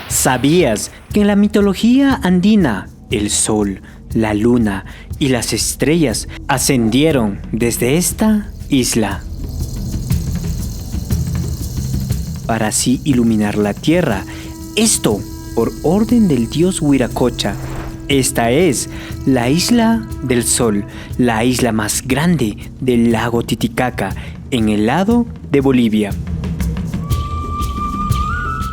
¿Sabías que en la mitología andina el sol, la luna y las estrellas ascendieron desde esta isla para así iluminar la tierra? Esto por orden del dios Wiracocha. Esta es la isla del Sol, la isla más grande del lago Titicaca, en el lado de Bolivia.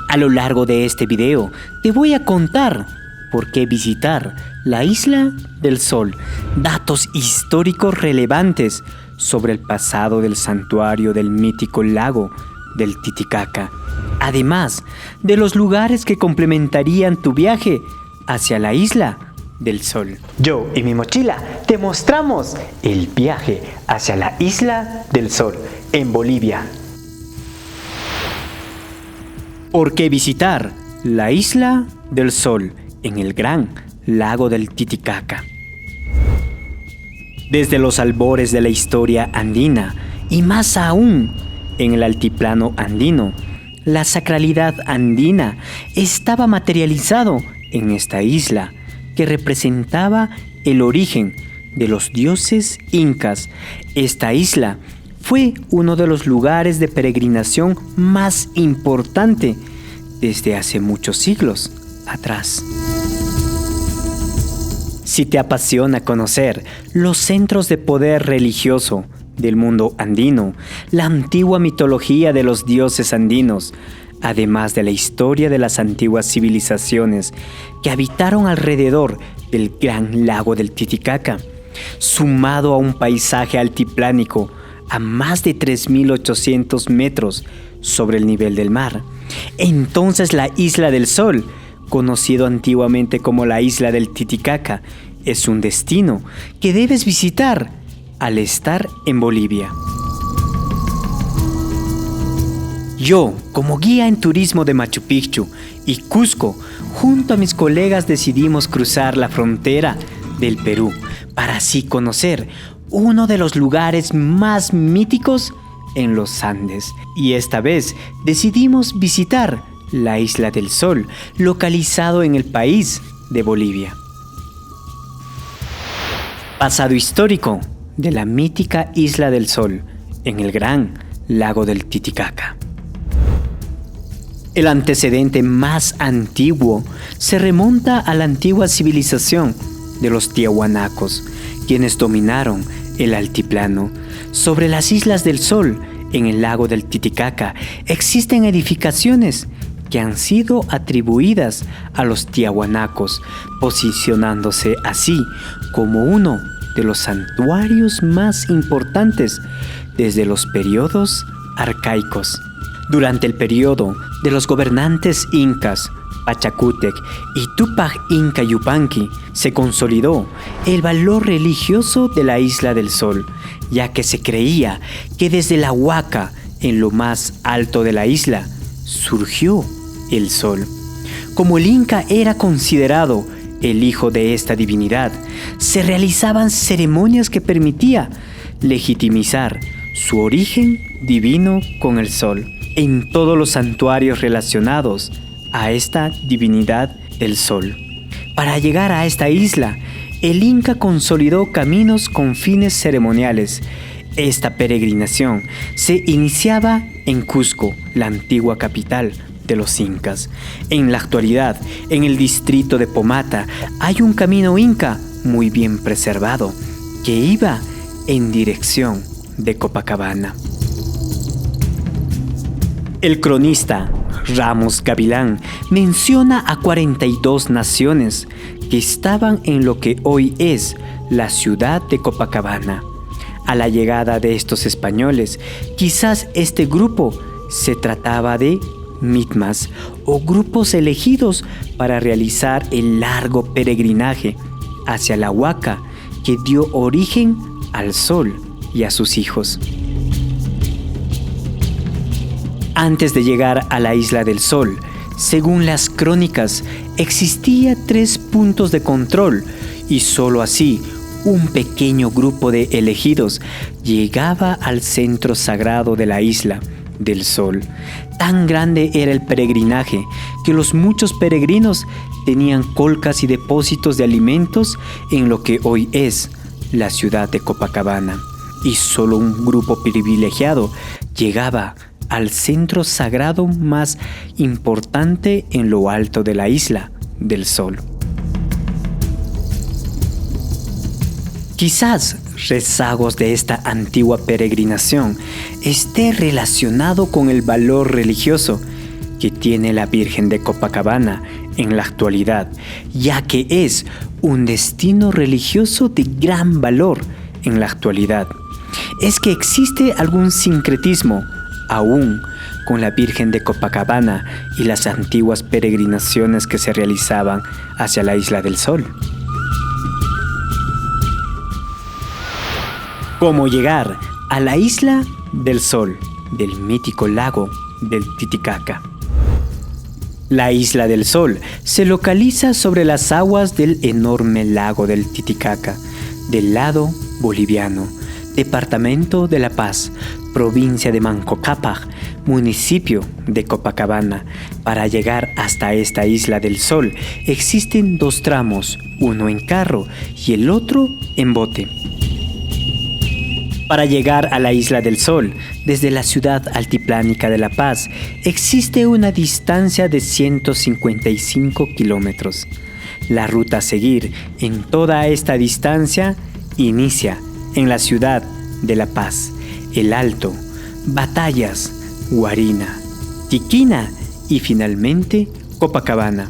A lo largo de este video te voy a contar por qué visitar la isla del Sol, datos históricos relevantes sobre el pasado del santuario del mítico lago del Titicaca, además de los lugares que complementarían tu viaje hacia la isla del Sol. Yo y mi mochila te mostramos el viaje hacia la isla del Sol en Bolivia. ¿Por qué visitar la isla del Sol en el gran lago del Titicaca? Desde los albores de la historia andina y más aún en el altiplano andino, la sacralidad andina estaba materializado en esta isla que representaba el origen de los dioses incas. Esta isla fue uno de los lugares de peregrinación más importante desde hace muchos siglos atrás. Si te apasiona conocer los centros de poder religioso del mundo andino, la antigua mitología de los dioses andinos, además de la historia de las antiguas civilizaciones que habitaron alrededor del gran lago del Titicaca, sumado a un paisaje altiplánico a más de 3.800 metros sobre el nivel del mar, entonces la Isla del Sol, conocido antiguamente como la Isla del Titicaca, es un destino que debes visitar al estar en Bolivia. Yo, como guía en turismo de Machu Picchu y Cusco, junto a mis colegas decidimos cruzar la frontera del Perú para así conocer uno de los lugares más míticos en los Andes. Y esta vez decidimos visitar la Isla del Sol, localizado en el país de Bolivia. Pasado histórico de la mítica Isla del Sol en el gran lago del Titicaca. El antecedente más antiguo se remonta a la antigua civilización de los tiahuanacos, quienes dominaron el altiplano. Sobre las Islas del Sol, en el lago del Titicaca, existen edificaciones que han sido atribuidas a los tiahuanacos, posicionándose así como uno de los santuarios más importantes desde los periodos arcaicos. Durante el periodo de los gobernantes incas, Pachacútec y Túpac Inca Yupanqui, se consolidó el valor religioso de la Isla del Sol, ya que se creía que desde la huaca, en lo más alto de la isla, surgió el sol. Como el Inca era considerado el hijo de esta divinidad, se realizaban ceremonias que permitían legitimizar su origen divino con el sol en todos los santuarios relacionados a esta divinidad del sol. Para llegar a esta isla, el Inca consolidó caminos con fines ceremoniales. Esta peregrinación se iniciaba en Cusco, la antigua capital de los incas. En la actualidad, en el distrito de Pomata, hay un camino inca muy bien preservado que iba en dirección de Copacabana. El cronista Ramos Gavilán menciona a 42 naciones que estaban en lo que hoy es la ciudad de Copacabana. A la llegada de estos españoles, quizás este grupo se trataba de mitmas o grupos elegidos para realizar el largo peregrinaje hacia la huaca que dio origen al sol y a sus hijos. Antes de llegar a la Isla del Sol, según las crónicas, existía 3 puntos de control y solo así un pequeño grupo de elegidos llegaba al centro sagrado de la Isla del Sol. Tan grande era el peregrinaje que los muchos peregrinos tenían colcas y depósitos de alimentos en lo que hoy es la ciudad de Copacabana, y solo un grupo privilegiado llegaba al centro sagrado más importante en lo alto de la Isla del Sol. Quizás rezagos de esta antigua peregrinación esté relacionado con el valor religioso que tiene la Virgen de Copacabana en la actualidad, ya que es un destino religioso de gran valor en la actualidad. Es que existe algún sincretismo aún con la Virgen de Copacabana y las antiguas peregrinaciones que se realizaban hacia la Isla del Sol. ¿Cómo llegar a la Isla del Sol del mítico lago del Titicaca? La Isla del Sol se localiza sobre las aguas del enorme lago del Titicaca, del lado boliviano, departamento de La Paz, provincia de Manco Cápac, municipio de Copacabana. Para llegar hasta esta Isla del Sol existen dos tramos, uno en carro y el otro en bote. Para llegar a la Isla del Sol, desde la ciudad altiplánica de La Paz, existe una distancia de 155 kilómetros. La ruta a seguir en toda esta distancia inicia en la ciudad de La Paz, El Alto, Batallas, Guarina, Tiquina y finalmente Copacabana.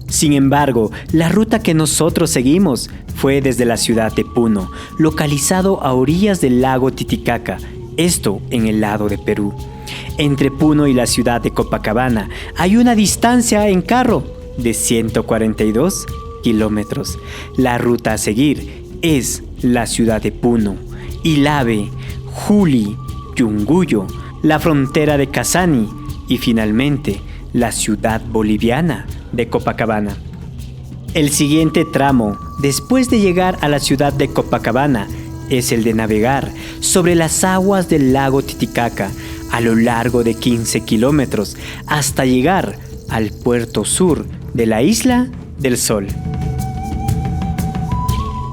Sin embargo, la ruta que nosotros seguimos fue desde la ciudad de Puno, localizado a orillas del lago Titicaca, esto en el lado de Perú. Entre Puno y la ciudad de Copacabana hay una distancia en carro de 142 kilómetros. La ruta a seguir es la ciudad de Puno, Ilave, Juli, Yunguyo, la frontera de Casani y finalmente la ciudad boliviana de Copacabana. El siguiente tramo, después de llegar a la ciudad de Copacabana, es el de navegar sobre las aguas del lago Titicaca a lo largo de 15 kilómetros hasta llegar al puerto sur de la Isla del Sol.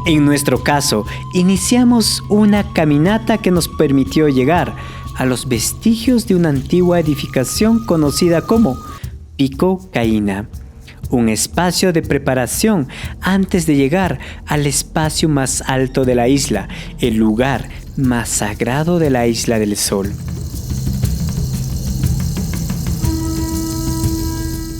En nuestro caso, iniciamos una caminata que nos permitió llegar a los vestigios de una antigua edificación conocida como Pico Caína, un espacio de preparación antes de llegar al espacio más alto de la isla, el lugar más sagrado de la Isla del Sol.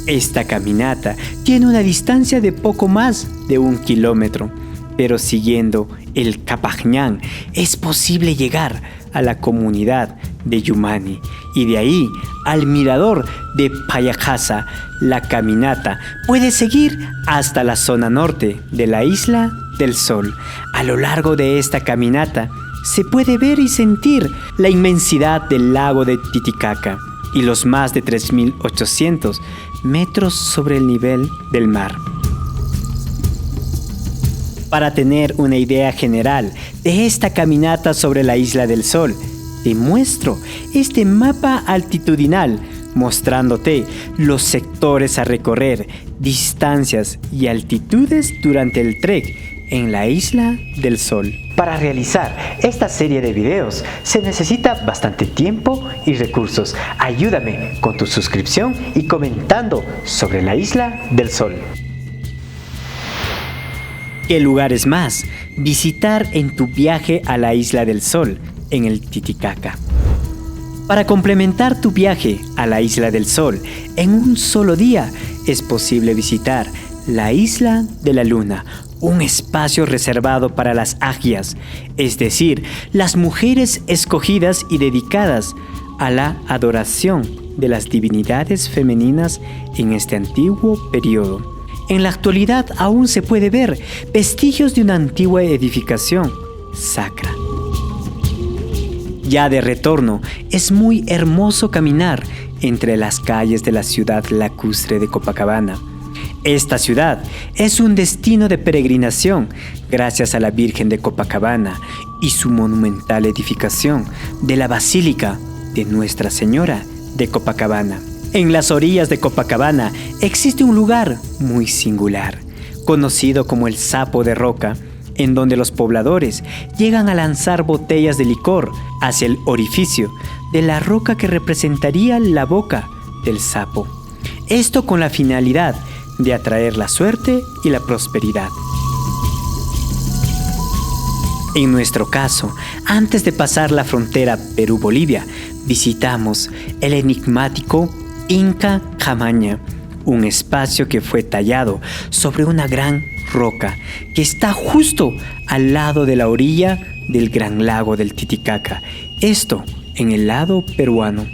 Esta caminata tiene una distancia de poco más de 1 kilómetro, pero siguiendo el Capañán es posible llegar a la comunidad de Yumani y de ahí al mirador de Payajasa. La caminata puede seguir hasta la zona norte de la Isla del Sol. A lo largo de esta caminata se puede ver y sentir la inmensidad del lago de Titicaca y los más de 3.800 metros sobre el nivel del mar. Para tener una idea general de esta caminata sobre la Isla del Sol, te muestro este mapa altitudinal mostrándote los sectores a recorrer, distancias y altitudes durante el trek en la Isla del Sol. Para realizar esta serie de videos se necesita bastante tiempo y recursos. Ayúdame con tu suscripción y comentando sobre la Isla del Sol. ¿Qué lugares más visitar en tu viaje a la Isla del Sol en el Titicaca? Para complementar tu viaje a la Isla del Sol en un solo día, es posible visitar la Isla de la Luna, un espacio reservado para las agias, es decir, las mujeres escogidas y dedicadas a la adoración de las divinidades femeninas en este antiguo periodo. En la actualidad aún se puede ver vestigios de una antigua edificación sacra. Ya de retorno, es muy hermoso caminar entre las calles de la ciudad lacustre de Copacabana. Esta ciudad es un destino de peregrinación gracias a la Virgen de Copacabana y su monumental edificación de la Basílica de Nuestra Señora de Copacabana. En las orillas de Copacabana existe un lugar muy singular, conocido como el Sapo de Roca, en donde los pobladores llegan a lanzar botellas de licor hacia el orificio de la roca que representaría la boca del sapo. Esto con la finalidad de atraer la suerte y la prosperidad. En nuestro caso, antes de pasar la frontera Perú-Bolivia, visitamos el enigmático Inca Camaña, un espacio que fue tallado sobre una gran roca que está justo al lado de la orilla del gran lago del Titicaca, esto en el lado peruano.